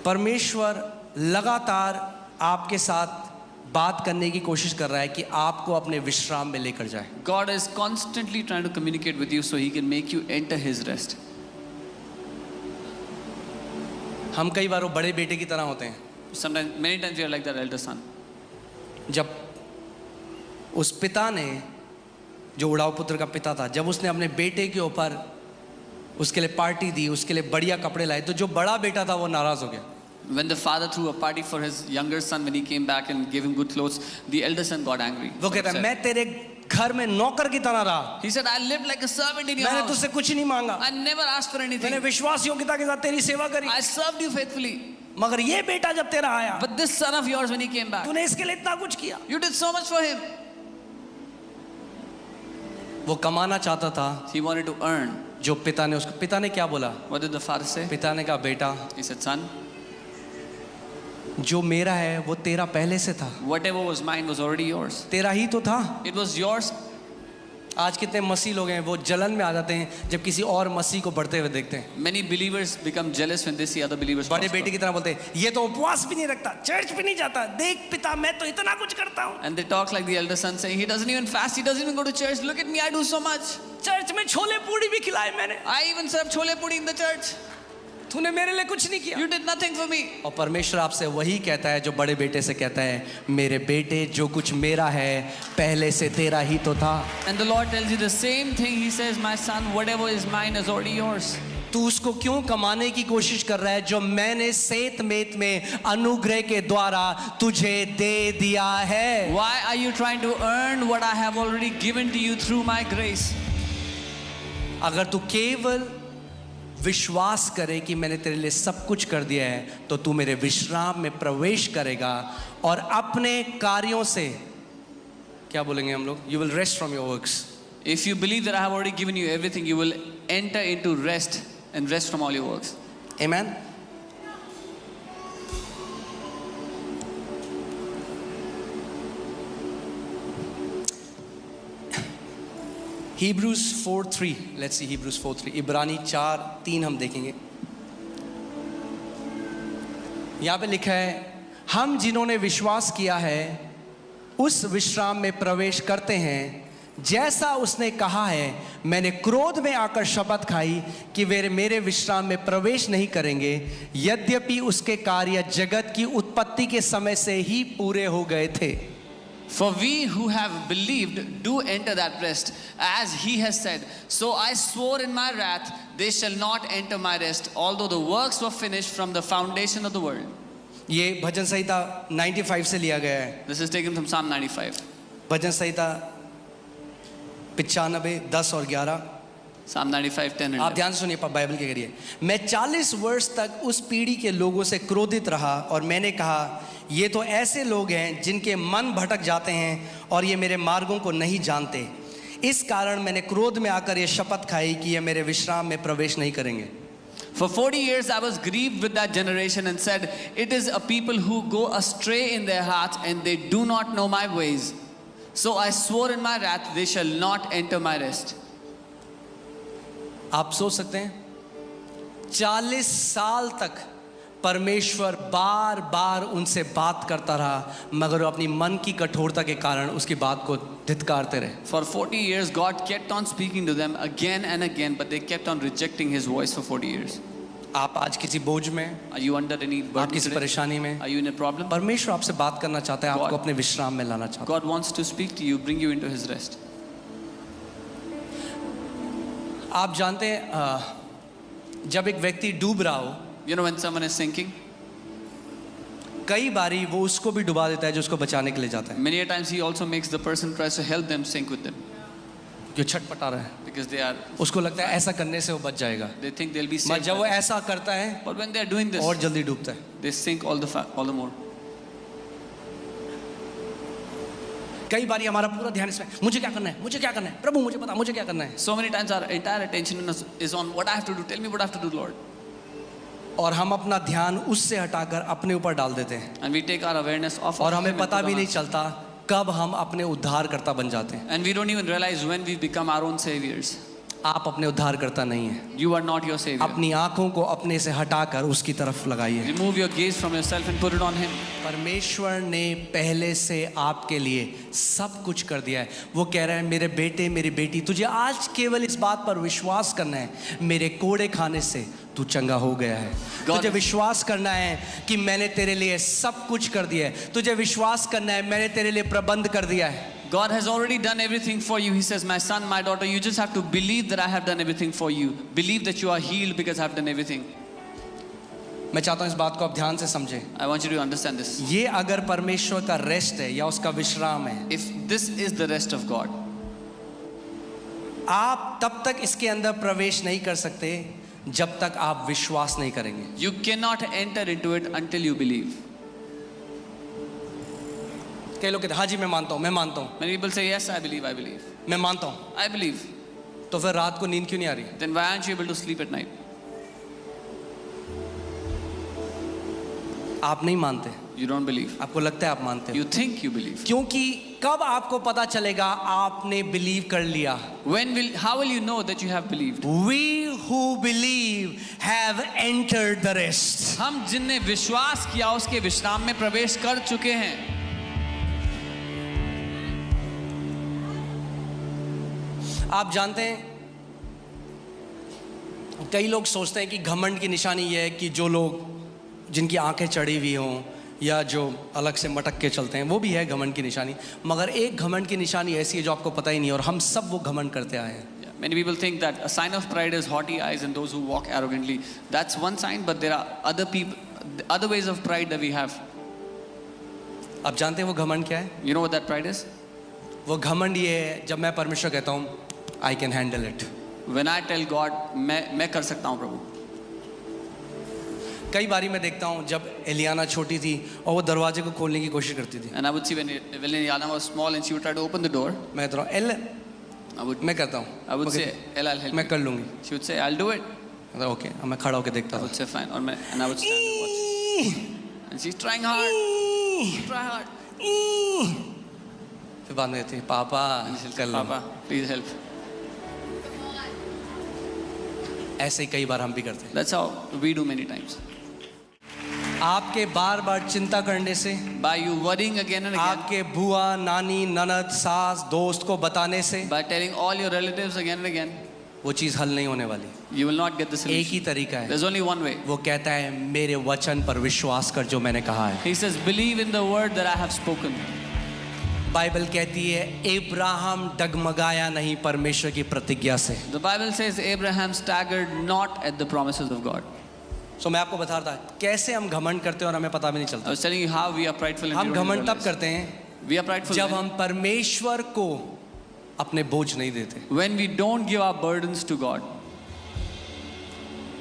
परमेश्वर लगातार आपके साथ बात करने की कोशिश कर रहा है कि आपको अपने विश्राम में लेकर जाए. God is constantly trying to communicate with you so He can make you enter His rest. हम कई बार वो बड़े बेटे की तरह होते हैं. Sometimes, many times we are like that elder son. जब उस पिता ने, जो उड़ाऊ पुत्र का पिता था, जब उसने अपने बेटे के ऊपर उसके लिए पार्टी दी, उसके लिए बढ़िया कपड़े लाए, तो जो बड़ा बेटा था वो नाराज हो गया. When the father threw a party for his younger son, when he came back and gave him good clothes, the elder son got angry. वो कहता है, मैं तेरे घर में नौकर की तरह रहा. He said, I lived like a servant in your मैंने house. तुझसे कुछ नहीं मांगा. I never asked for anything. मैंने विश्वास योग्यता के साथ तेरी सेवा करी. I served you faithfully. मगर ये बेटा जब तेरा आया, But this son of yours, when he came back, तूने इसके लिए इतना कुछ किया. you did so much for him. वो कमाना चाहता था. He wanted to earn. जो पिता ने उसको, पिता ने क्या बोला? What did the father say? पिता ने कहा, बेटा, He said, son, जो मेरा है वो तेरा पहले से था. whatever was mine was already yours. तेरा ही तो था. It was yours. आज कितने मसीह लोग हैं वो जलन में आ जाते हैं जब किसी और मसीह को बढ़ते हुए देखते हैं. Many believers become jealous when they see other believers बड़े prosper. बेटे की तरह बोलते हैं, ये तो उपवास भी नहीं रखता, चर्च भी नहीं जाता, देख पिता मैं तो इतना कुछ करता हूँ. And they talk like the elder son, saying, he doesn't even fast, he doesn't even go to church. Look at me, I do so much. Church में छोले पूड़ी भी खिलाए मैंने. I even served chole puri in the church. तूने मेरे लिए कुछ नहीं किया. You did nothing for me. और परमेश्वर आपसे वही कहता है जो बड़े बेटे से कहता है, मेरे बेटे जो कुछ मेरा है पहले से तेरा ही तो था. And the Lord tells you the same thing. He says, my son, whatever is mine is already yours. तू उसको क्यों कमाने की कोशिश कर रहा है जो मैंने सेत मेत में अनुग्रह के द्वारा तुझे दे दिया है. Why are you trying to earn what I have already given to you through my grace? अगर तू केवल विश्वास करे कि मैंने तेरे लिए सब कुछ कर दिया है तो तू मेरे विश्राम में प्रवेश करेगा और अपने कार्यों से, क्या बोलेंगे हम लोग, you will rest from your works. If you believe that I have already given you everything, you will enter into rest and rest from all your works. Amen. Hebrews 4:3. Let's see Hebrews 4:3. इब्रानी 4:3 हम देखेंगे. यहाँ पे लिखा है, हम जिन्होंने विश्वास किया है उस विश्राम में प्रवेश करते हैं, जैसा उसने कहा है, मैंने क्रोध में आकर शपथ खाई कि वे मेरे विश्राम में प्रवेश नहीं करेंगे, यद्यपि उसके कार्य जगत की उत्पत्ति के समय से ही पूरे हो गए थे. For we who have believed do enter that rest, as he has said, so I swore in my wrath, they shall not enter my rest, although the works were finished from the foundation of the world. ये भजन संहिता 95 से लिया गया है. This is taken from Psalm 95. भजन संहिता 95, 10 और 11. Psalm 95, 10 and आप 11. ध्यान से सुनिए बाइबल के जरिए. मैं 40 वर्ष तक उस पीढ़ी के लोगों से क्रोधित रहा और मैंने कहा, ये तो ऐसे लोग हैं जिनके मन भटक जाते हैं और ये मेरे मार्गों को नहीं जानते. इस कारण मैंने क्रोध में आकर ये शपथ खाई कि ये मेरे विश्राम में प्रवेश नहीं करेंगे. For 40 years I was grieved with that generation and said, it is a people who go astray in their hearts and they do not know my ways. So I swore in my wrath, they shall not enter my rest. आप सोच सकते हैं 40 साल तक परमेश्वर बार बार उनसे बात करता रहा, मगर वो अपनी मन की कठोरता के कारण उसकी बात को धिक्कारते रहे. For 40 years God kept on speaking to them again and again, but they kept on rejecting his voice for 40 years. आप आज किसी बोझ में, Are you under any आप burden किसी today? परेशानी में, Are you in a problem? परमेश्वर आपसे बात करना चाहता है, आपको God- अपने विश्राम में लाना चाहता है. God wants to speak to you, bring you into his rest. आप जानते हैं जब एक व्यक्ति डूब रहा हो, You know, when someone is sinking, कई बारी वो उसको भी डुबा देता है जो उसको बचाने के लिए जाता है. many a times he also makes the person tries to help them sink with them जो छटपटा रहा है, because they are, उसको लगता है ऐसा करने से वो बच जाएगा, they think they'll be मगर saved. जब वो ऐसा करता है But when they are doing this, और जल्दी डूबता है. they sink all the more. कई बारी हमारा पूरा ध्यान इसमें, मुझे क्या करना है, मुझे क्या करना है, प्रभु मुझे पता, मुझे क्या करना है. So many times our entire attention is on what I have to do. Tell me what I have to do, Lord. और हम अपना ध्यान उससे हटाकर अपने ऊपर डाल देते हैं And we take our awareness off और of हमें him and पता put भी on नहीं us. चलता कब हम अपने उद्धारकर्ता बन जाते हैं. And we don't even realize when we become our own saviors. आप अपने उद्धारकर्ता नहीं हैं। You are not your Savior. अपनी आंखों को अपने से हटाकर उसकी तरफ लगाइए। Remove your gaze from yourself and put it on Him. परमेश्वर ने पहले से आपके लिए सब कुछ कर दिया है। वो कह रहा है मेरे बेटे मेरी बेटी, तुझे आज केवल इस बात पर विश्वास करना है, मेरे कोड़े खाने से तू चंगा हो गया है। तुझे विश्वास करना है कि मैंने तेरे लिए सब कुछ कर दिया है। तुझे विश्वास करना है मैंने तेरे लिए प्रबंध कर दिया है। God has already done everything for you. He says, my son, my daughter, you just have to believe that I have done everything for you. Believe that you are healed because I have done everything. मैं चाहता हूं इस बात को आप ध्यान से समझें। I want you to understand this. ये अगर परमेश्वर का रेस्ट है या उसका विश्राम है, If this is the rest of God, आप तब तक इसके अंदर प्रवेश नहीं कर सकते जब तक आप विश्वास नहीं करेंगे। you cannot enter into it until you believe. कई लोग कहते हैं हाँ जी मैं मानता हूँ, मैं मानता हूँ, Many people say, yes, I believe, I believe. मैं मानता हूँ। I believe. तो फिर रात को नींद क्यों नहीं आ रही? Then why aren't you able to sleep at night? आप नहीं मानते, You don't believe. आपको लगता है आप मानते हो। You think you believe. क्योंकि कब आपको पता चलेगा आपने बिलीव कर लिया? How will you know that you have believed? We who believe have entered the rest. हम जिनने विश्वास किया उसके विश्राम में प्रवेश कर चुके हैं। आप जानते हैं कई लोग सोचते हैं कि घमंड की निशानी यह है कि जो लोग जिनकी आंखें चढ़ी हुई हों या जो अलग से मटक के चलते हैं, वो भी है घमंड की निशानी। मगर एक घमंड की निशानी ऐसी है जो आपको पता ही नहीं है और हम सब वो घमंड करते आए हैं। Many people think that a sign of pride is haughty eyes and those who walk arrogantly. That's one sign, but there are other ways of pride that we have. आप जानते हैं वो घमंड क्या है? You know what that pride is? वो घमंड ये है जब मैं परमेश्वर कहता हूँ I can handle it. When I tell God, मैं कर सकता हूँ प्रभु। कई बारी मैं देखता हूँ जब एलियाना छोटी थी और वो दरवाजे को खोलने की कोशिश करती थी, And I would see when Eliana was small and she would try to open the door. मैं कहता हूँ एल मैं करता हूँ, I would say, El, I'll help मैं you. कर लूँगी। She would say, I'll do it. Okay, मैं खड़ा होकर देखता I था। would say, fine. And I would stand and watch. And she's trying hard. Try hard. फिर बाद में कहती पापा And she'll कर say, low. Papa, please help. ऐसे ही कई बार हम भी करते हैं। That's how we do many times. आपके बार बार चिंता करने से, By you worrying again and again, आपके बुआ नानी ननद सास दोस्त को बताने से by telling all your relatives again and again, वो चीज़ हल नहीं होने वाली। you will not get the एक ही solution. तरीका है, There's only one way. वो कहता है मेरे वचन पर विश्वास कर जो मैंने कहा है। He says, believe in the word that I have spoken. Bible कहती है इब्राहिम डगमगाया नहीं परमेश्वर की प्रतिज्ञा से। The Bible says Abraham staggered not at the promises of God. सो मैं आपको बता रहा था कैसे हम घमंड करते हैं और हमें पता भी नहीं I चलता। was telling you how we are prideful and we हम don't घमंड even तब realize. करते हैं We are prideful जब when- हम परमेश्वर को अपने बोझ नहीं देते। when we don't give our burdens to God.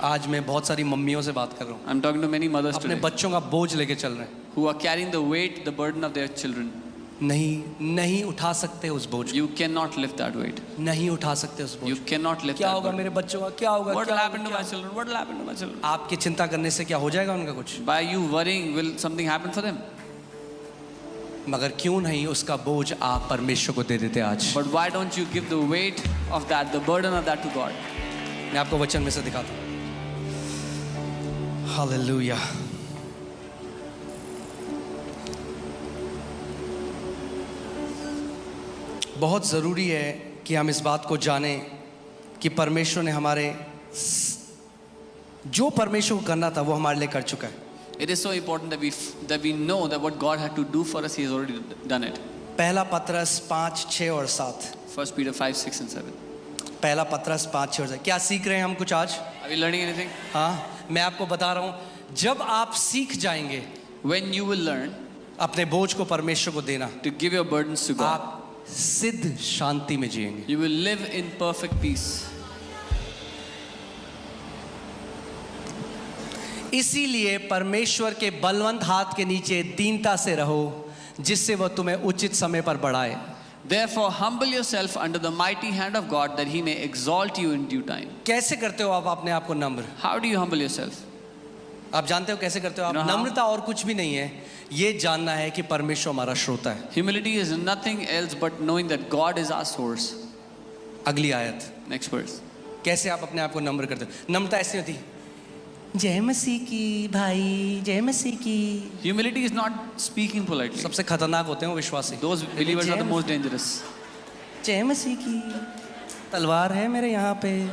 आज मैं बहुत सारी मम्मियों से बात कर रहा हूँ, I'm talking to many mothers अपने today बच्चों का बोझ लेके चल रहे हैं। who are carrying the weight, the burden of their children. नहीं उठा सकते उस बोझ को, You cannot lift that weight. नहीं उठा सकते उस बोझ You को। cannot lift क्या that होगा burden. मेरे बच्चों का, क्या होगा, What क्या will होगा, happen to क्या my होगा? children? What will happen to my children? आपकी चिंता करने से क्या हो जाएगा उनका कुछ? By you worrying, will something happen for them? मगर क्यों नहीं उसका बोझ आप परमेश्वर को दे देते आज। But why don't you give the weight of that, the burden of that to God? मैं आपको वचन में से दिखाता हूँ। हालेलुया। बहुत ज़रूरी है कि हम इस बात को जानें कि परमेश्वर ने जो परमेश्वर को करना था वो हमारे लिए कर चुका है। It is so important that we know that what God had to do for us, He has already done it. पहला पतरस 5, 6 और 7। 1 Peter 5, 6 and 7. पहला पतरस 5, 6 और 7। क्या सीख रहे हैं हम कुछ आज? Are we learning anything? हाँ, मैं आपको बता रहा हूँ, जब आप सीख जाएंगे When you will learn अपने बोझ को परमेश्वर को देना, to give your burdens to God, आप सिद्ध शांति में जिएंगे। you will live in perfect peace. इसीलिए परमेश्वर के बलवंत हाथ के नीचे दीनता से रहो, जिससे वह तुम्हें उचित समय पर बढ़ाए। Therefore, humble yourself under the mighty hand of God, that He may exalt you in due time. कैसे करते हो आप अपने आप को नम्र? How do you humble yourself? आप जानते हो कैसे करते हो आप? You know how? नम्रता और कुछ भी नहीं है, ये जानना है कि परमेश्वर हमारा श्रोता है। Humility is nothing else but knowing that God is our source. अगली आयत, Next verse. कैसे आप अपने आप को नम्र करते हो? नम्रता ऐसी होती, जय मसीह की भाई, जय मसीह की। Humility is not speaking politely. सबसे खतरनाक होते हैं वो विश्वासी। Those believers are the most dangerous. जय मसीह की तलवार है मेरे यहाँ पे।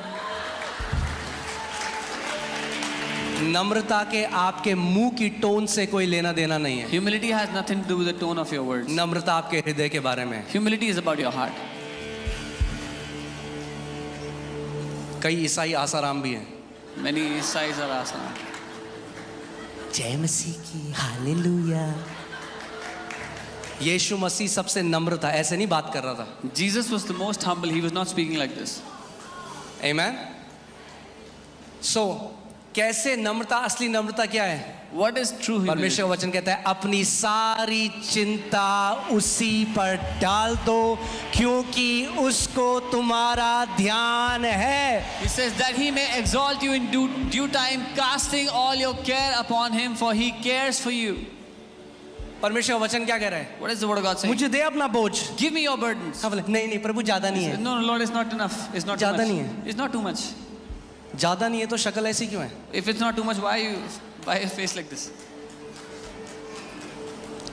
नम्रता के आपके मुंह की टोन से कोई लेना देना नहीं है। Humility has nothing to do with the tone of your words. नम्रता आपके हृदय के बारे में है। Humility is about your heart. कई ईसाई आसाराम भी हैं। Many Isais are asana. जय मसीह की हालेलुया। यीशु मसीह सबसे नम्र था, ऐसे नहीं बात कर रहा था। Jesus was the most humble. He was not speaking like this. Amen. So, कैसे नम्रता, असली नम्रता क्या है? What is true humility? परमेश्वर का वचन कहता है अपनी सारी चिंता उसी पर डाल दो क्योंकि उसको तुम्हारा ध्यान है। He says that he may exalt you in due time, casting all your care upon him, for he cares for you. परमेश्वर का वचन क्या कह रहा है? What is the word of God saying? मुझे दे अपना बोझ। Give me your burdens. हाँ, बोले, नहीं प्रभु ज्यादा नहीं है। No, Lord, it's not enough. It's not too ज़्यादा much. नहीं है। It's not too much. ज्यादा नहीं है तो शक्ल ऐसी क्यों है? If it's not too much, why your face like this?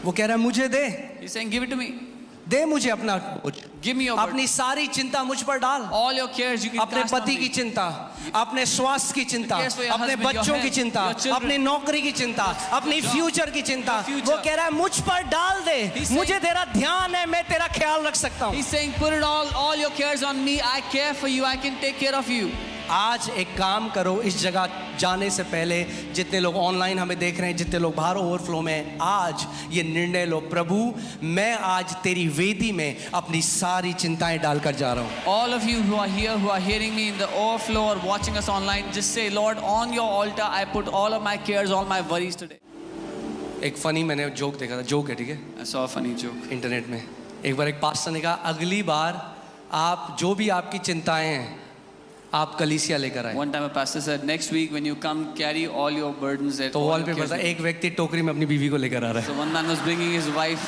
वो कह रहा है मुझे दे, He's saying, give it to me. दे मुझे अपना बोझ। Give me your burden. अपनी सारी चिंता मुझ पर डाल। All your cares you can अपने cast on पति me. की चिंता, अपने स्वास्थ्य की चिंता, cares for your अपने husband, your बच्चों की health, चिंता, your children, अपनी नौकरी की चिंता, अपनी job, फ्यूचर की चिंता, your future. वो कह रहा है मुझ पर डाल दे। He's मुझे saying- तेरा ध्यान है, मैं तेरा ख्याल रख सकता हूँ। He's saying, put it all your cares on me. I care for you. I can take care of you. आज एक काम करो, इस जगह जाने से पहले जितने लोग ऑनलाइन हमें देख रहे हैं, जितने लोग बाहर ओवरफ्लो में हैं, आज ये निर्णय लो, प्रभु मैं आज तेरी वेदी में अपनी सारी चिंताएं डालकर जा रहा हूँ। All of you who are here, who are hearing me in the overflow or watching us online, just say, Lord, on your altar, I put all of my cares, all my worries today. एक funny मैंने joke देखा था, joke है ठीक है, I saw a funny joke. Internet में। एक बार एक पास्टर ने कहा अगली बार आप जो भी आपकी चिंताएं हैं आप कलीसिया लेकर आए। One time a pastor said, next week when you come, carry all your burdens. तो वॉल पे पता एक व्यक्ति टोकरी में अपनी बीवी को लेकर आ रहा है। So one man was bringing his wife.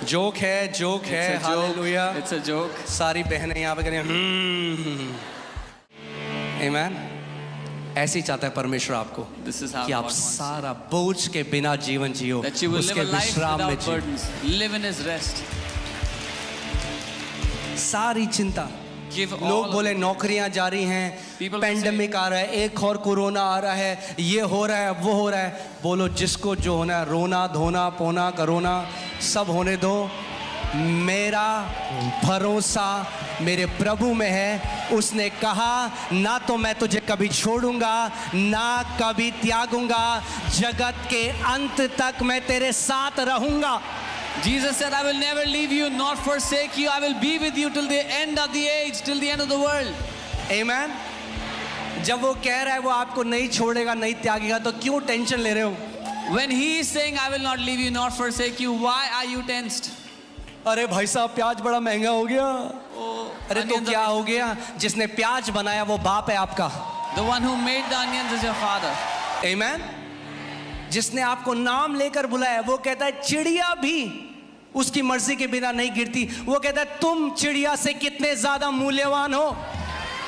Joke है, जोक है, It's a joke. Hallelujah. It's a joke. सारी बहनें यहाँ पे करें आमीन। ऐसे ही चाहता है परमेश्वर आपको This is how कि God आप wants सारा बोझ के बिना जीवन जियो, that you will live उसके a life विश्राम में without Jio. burdens. Live in His rest. सारी चिंता, Give all लोग of बोले it. नौकरियां जारी हैं, People will पेंडेमिक आ रहा है, एक और कोरोना आ रहा है, ये हो रहा है, वो हो रहा है। बोलो जिसको जो होना है, रोना धोना पोना करोना सब होने दो। मेरा भरोसा मेरे प्रभु में है। उसने कहा ना तो मैं तुझे कभी छोड़ूंगा ना कभी त्यागूंगा, जगत के अंत तक मैं तेरे साथ रहूंगा। Jesus said, I will never leave you nor forsake you. I will be with you till the end of the age, till the end of the world. आमीन। जब वो कह रहा है वो आपको नहीं छोड़ेगा नहीं त्यागेगा तो क्यों टेंशन ले रहे हो? When He is saying, I will not leave you nor forsake you, why are you tensed? अरे भाई साहब प्याज बड़ा महंगा हो गया। Oh, अरे तो onions क्या are- हो गया? जिसने प्याज बनाया वो बाप है आपका। The one who made the onions is your father. आमीन। जिसने आपको नाम लेकर बुलाया वो कहता है चिड़िया भी उसकी मर्जी के बिना नहीं गिरती। वो कहता है तुम चिड़िया से कितने ज्यादा मूल्यवान हो।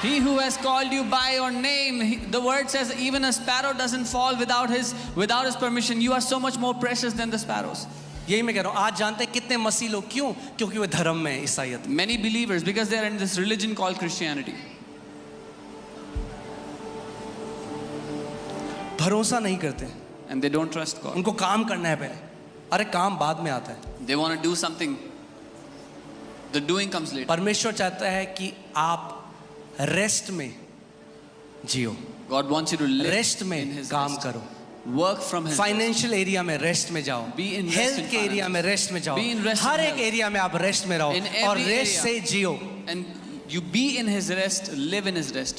He who has called you by your name, the word says even a sparrow doesn't fall without his permission. You are so much more precious than the sparrows. यही मैं कह रहा हूं, आज जानते हैं कितने मसीह लोग क्यों? क्योंकि वो धर्म में है, ईसाईयत में। Many believers, because they are in this religion called Christianity. भरोसा नहीं करते, And they don't trust God. उनको काम करना है पहले। अरे काम बाद में आता है। They want to do something. The doing comes later. परमेश्वर चाहता है कि आप रेस्ट में जियो, God wants you to live rest in में His काम rest. करो, Work from His rest. Financial area में रेस्ट में जाओ, Be in rest health in के एरिया में रेस्ट में जाओ, Be in rest in हर एक health. एरिया में आप रेस्ट में रहो In every और रेस्ट area. से जियो। And you be in His rest, live in His rest.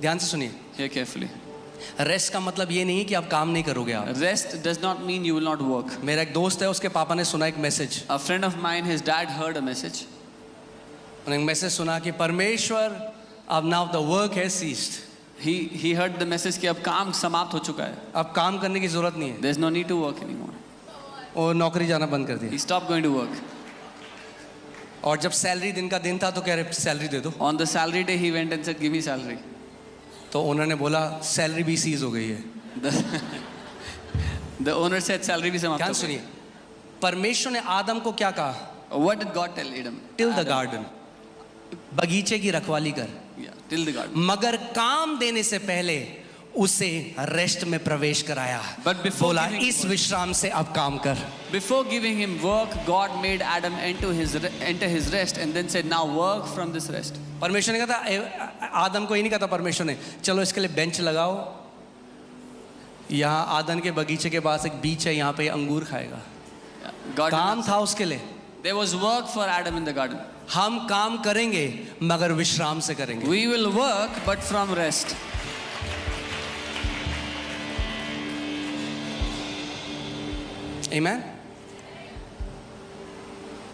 ध्यान से सुनिए, Hear carefully. रेस्ट का मतलब ये नहीं कि आप काम नहीं करोगे आप। Rest does not mean you will not work. मेरा एक दोस्त है, उसके पापा ने सुना एक message, A friend of mine, his dad heard a message. उन्होंने एक मैसेज सुना कि परमेश्वर अब now the work has ceased, He heard the message कि अब काम समाप्त हो चुका है. अब काम करने की जरूरत नहीं है। There's no need to work anymore. और नौकरी जाना बंद कर दिया। He stopped going to work. और जब सैलरी दिन का दिन था तो कह रहे सैलरी दे दो। On the salary day, he went and said, "Give me salary." तो ओनर ने बोला सैलरी भी सीज हो गई है। The owner said, "Salary भी समाप्त ध्यान हो गई." सुनिए, परमेश्वर ने आदम को क्या कहा? What did God tell Adam? Till the Adam. Garden, बगीचे की रखवाली कर, Yeah, till the garden. मगर काम देने से पहले उसे रेस्ट में प्रवेश कराया। But before बोला giving इस विश्राम से अब काम कर। Before giving him work, God made Adam enter his rest and then said, "Now work from this rest." परमेश्वर ने कहा था, आदम को ही नहीं कहा था परमेश्वर ने, चलो इसके लिए बेंच लगाओ, यहाँ आदन के बगीचे के पास एक बीच है, यहाँ पे अंगूर खाएगा। Yeah. God did काम not था उसके लिए। say- There was work for Adam in the garden. हम काम करेंगे मगर विश्राम से करेंगे। We will work, but from rest. आमीन।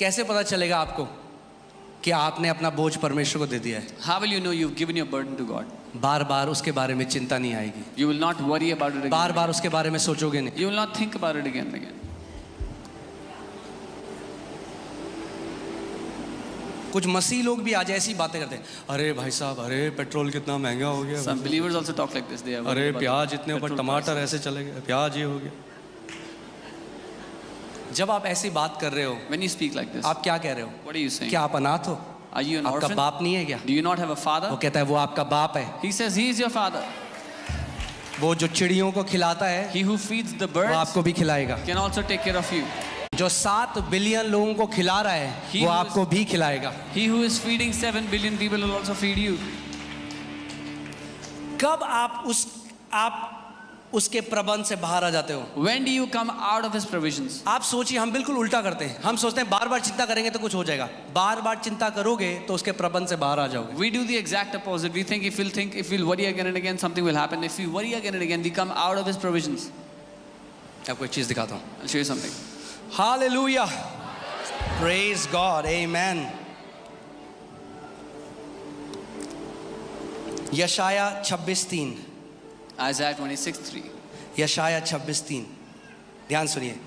कैसे पता चलेगा आपको कि आपने अपना बोझ परमेश्वर को दे दिया है? How will you know you've given your burden to God? बार बार उसके बारे में चिंता नहीं आएगी, You will not worry about it again. बार बार उसके बारे में सोचोगे नहीं। You will not think about it again and again. कुछ मसीह लोग भी आज ऐसी बातें करते हैं, अरे भाई साहब, अरे पेट्रोल कितना महंगा हो गया, Some believers also talk like this. They are अरे worried about प्याज इतने ऊपर, petrol टमाटर prices. ऐसे चले गए, प्याज ये हो गया। जब आप ऐसी बात कर रहे हो, When you speak like this, आप क्या कह रहे हो? what are you saying? क्या आप अनाथ हो? Are you an आपका orphan? बाप नहीं है क्या? Do you not have a वो father? कहता है वो आपका बाप है, He says he is your father. वो जो चिड़ियों को खिलाता है He who feeds the वो birds आपको भी खिलाएगा, can also take care of you. जो 7 बिलियन लोगों को खिला रहा है He वो who आपको भी खिलाएगा। He who is feeding 7 billion people will also feed you. कब आप उसके प्रबंध से बाहर आ जाते हो? When do you come out of his provisions? आप सोचिए, हम बिल्कुल उल्टा करते हैं। हम सोचते हैं बार बार चिंता करेंगे तो कुछ हो जाएगा, बार बार चिंता करोगे तो उसके प्रबंध से बाहर आ जाओगे। We do the exact opposite. We think if we'll worry again and again, something will happen. If we worry again and again, we come out of his provisions. आपको एक चीज दिखाता हूँ। I'll show you something. Hallelujah, praise God, amen. यशाया 26:3, Isaiah 26:3. यशाया 26:3, ध्यान सुनिए।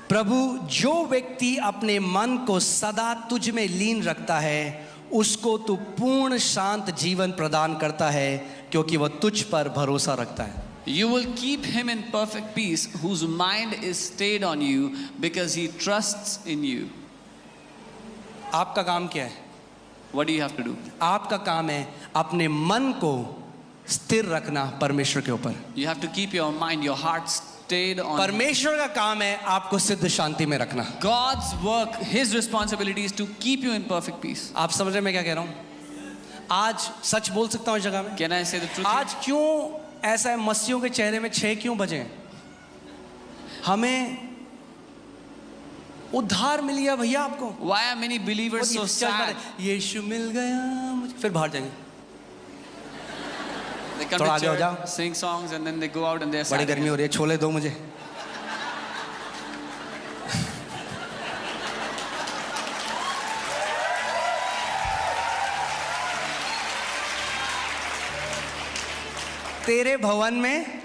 प्रभु, जो व्यक्ति अपने मन को सदा तुझ में लीन रखता है उसको तू पूर्ण शांत जीवन प्रदान करता है, क्योंकि वह तुझ पर भरोसा रखता है। You will keep him in perfect peace, whose mind is stayed on you, because he trusts in you. आपका काम क्या है? What do you have to do? आपका काम है अपने मन को स्थिर रखना परमेश्वर के ऊपर। You have to keep your mind, your heart stayed on him. परमेश्वर का काम है आपको सिद्ध शांति में रखना। God's work, his responsibility is to keep you in perfect peace. आप समझ रहे हैं मैं क्या कह रहा हूँ? आज सच बोल सकता हूँ इस जगह में? Can I say the truth? आज क्यों ऐसा है, मसीहों के चेहरे में 6 क्यों बजे? हमें उद्धार मिल गया भैया आपको। Why are many believers so sad? यीशु मिल गया मुझे, फिर बाहर जाएंगे। They come थोड़ा to आगे हो जाओ। church, sing songs, and then they go out and they're बड़ी sad. गर्मी हो रही है, छोले दो मुझे। तेरे भवन में,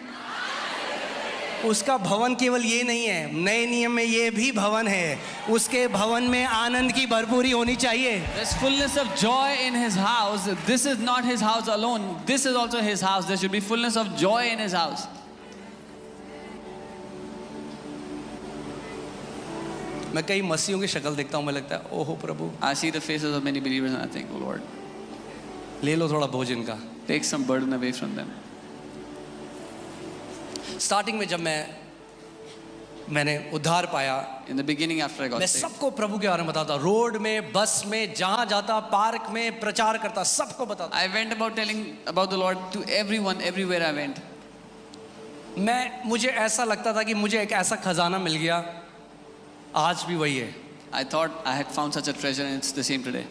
उसका भवन केवल ये नहीं है, नए नियम में ये भी भवन है, उसके भवन में आनंद की भरपूरी होनी चाहिए। There's fullness of joy in his house. This is not his house alone. This is also his house. There should be fullness of joy in his house. मैं कई मसीहों की शक्ल देखता हूँ, मैं लगता है ओहो प्रभु, I see the faces of many believers and I think, oh Lord, ले लो थोड़ा भोजन का। take some burden away from them. Starting में जब मैंने उद्धार पाया, In the beginning, after I got मैं saved, सबको प्रभु के बारे में बताता, रोड में, बस में, जहां जाता, पार्क में प्रचार करता, सबको बताता। I went about telling about the Lord to everyone, everywhere I went. मुझे ऐसा लगता था कि मुझे एक ऐसा खजाना मिल गया, आज भी वही है। I thought I had found such a treasure and it's the same today.